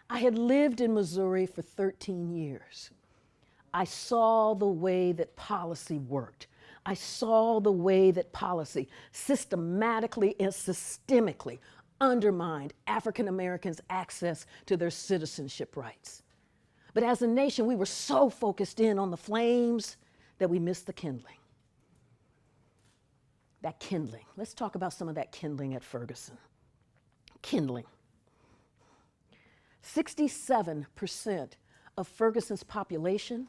I had lived in Missouri for 13 years. I saw the way that policy worked. I saw the way that policy systematically and systemically undermined African Americans' access to their citizenship rights. But as a nation, we were so focused in on the flames that we missed the kindling. That kindling. Let's talk about some of that kindling at Ferguson. Kindling. 67% of Ferguson's population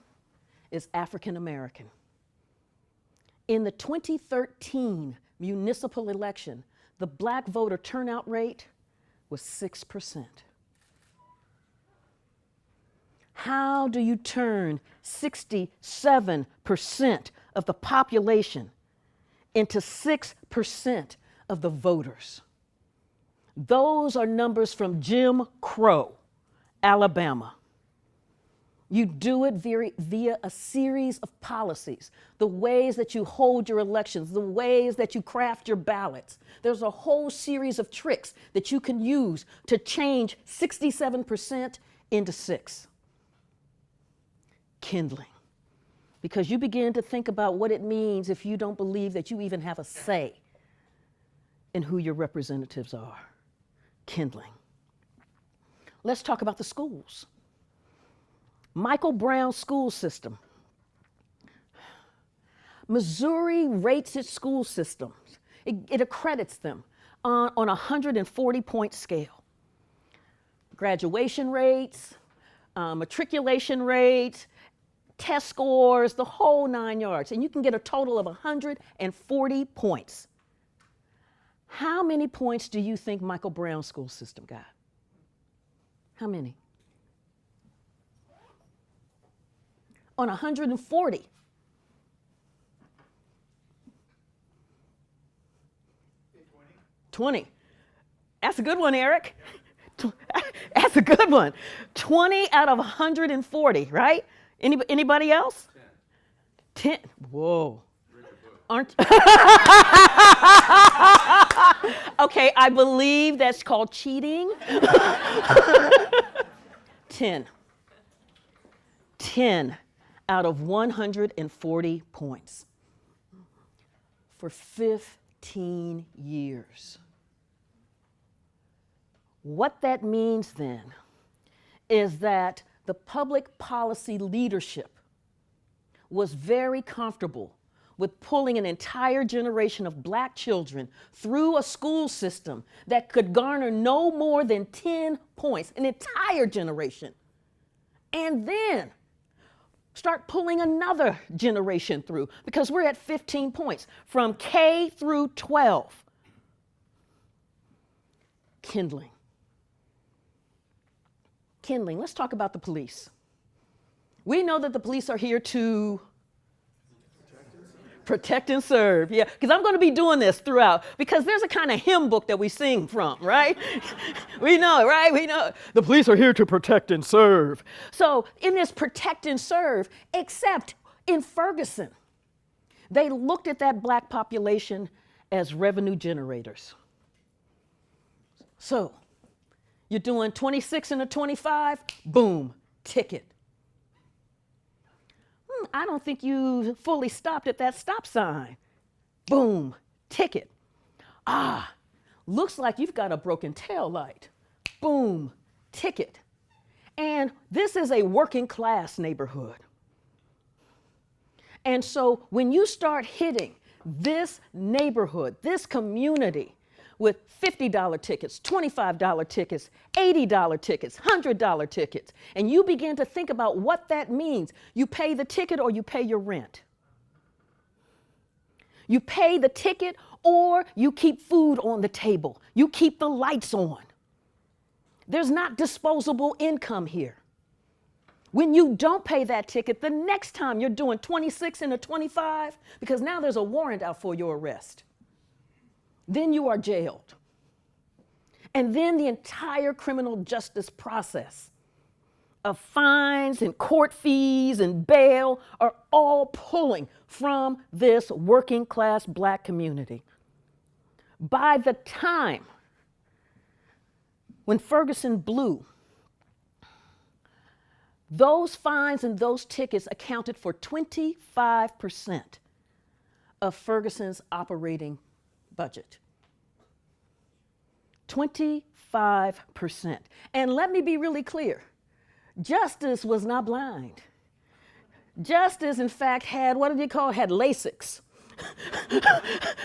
is African American. In the 2013 municipal election, the black voter turnout rate was 6%. How do you turn 67% of the population into 6% of the voters? Those are numbers from Jim Crow, Alabama. You do it via a series of policies, the ways that you hold your elections, the ways that you craft your ballots. There's a whole series of tricks that you can use to change 67% into 6%. Kindling. Because you begin to think about what it means if you don't believe that you even have a say in who your representatives are. Kindling. Let's talk about the schools. Michael Brown's school system. Missouri rates its school systems. It accredits them on a 140-point scale. Graduation rates, matriculation rates, test scores, the whole 9 yards. And you can get a total of 140 points. How many points do you think Michael Brown's school system got? How many? On 140. 20. That's a good one, Eric. That's a good one. 20 out of 140, right? Anybody else? 10. Whoa. Aren't okay, I believe that's called cheating. 10. 10 out of 140 points for 15 years. What that means then is that the public policy leadership was very comfortable with pulling an entire generation of black children through a school system that could garner no more than 10 points, an entire generation. And then start pulling another generation through, because we're at 15 points from K through 12. Kindling. Kindling. Let's talk about the police. We know that the police are here to protect and serve. Yeah, because I'm going to be doing this throughout, because there's a kind of hymn book that we sing from, right? We know, right? We know the police are here to protect and serve. So in this protect and serve, except in Ferguson, they looked at that black population as revenue generators. So you're doing 26 and a 25, boom, ticket. I don't think you fully stopped at that stop sign. Boom, ticket. Looks like you've got a broken tail light. Boom, ticket. And this is a working class neighborhood. And so when you start hitting this neighborhood, this community, with $50 tickets, $25 tickets, $80 tickets, $100 tickets, and you begin to think about what that means. You pay the ticket or you pay your rent. You pay the ticket or you keep food on the table. You keep the lights on. There's not disposable income here. When you don't pay that ticket, the next time you're doing 26 and a 25, because now there's a warrant out for your arrest. Then you are jailed. And then the entire criminal justice process of fines and court fees and bail are all pulling from this working class black community. By the time when Ferguson blew Those fines and those tickets accounted for 25% of Ferguson's operating budget. 25%. And let me be really clear. Justice was not blind. Justice, in fact, had, what did he call it? Had LASIKs.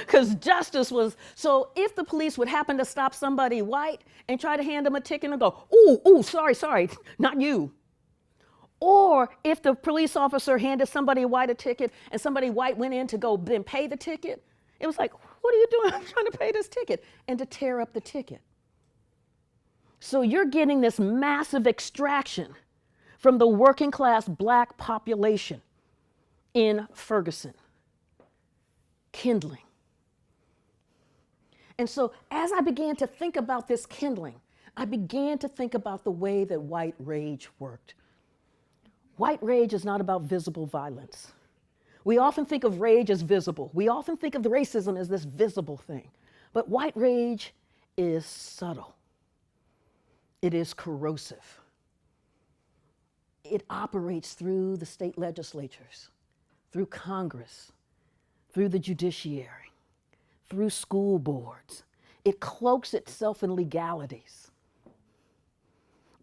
Because justice was, so if the police would happen to stop somebody white and try to hand them a ticket and go, ooh, sorry, not you. Or if the police officer handed somebody white a ticket and somebody white went in to go then pay the ticket, it was like, what are you doing? I'm trying to pay this ticket. And to tear up the ticket. So you're getting this massive extraction from the working class black population in Ferguson. Kindling. And so as I began to think about this kindling, I began to think about the way that white rage worked. White rage is not about visible violence. We often think of rage as visible. We often think of the racism as this visible thing. But white rage is subtle. It is corrosive. It operates through the state legislatures, through Congress, through the judiciary, through school boards. It cloaks itself in legalities.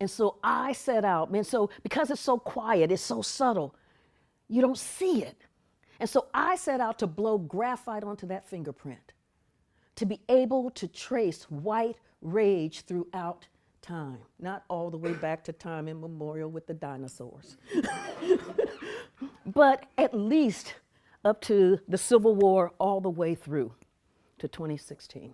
And so I set out, and so because it's so quiet, it's so subtle, you don't see it. And so I set out to blow graphite onto that fingerprint, to be able to trace white rage throughout time, not all the way back to time immemorial with the dinosaurs, but at least up to the Civil War all the way through to 2016.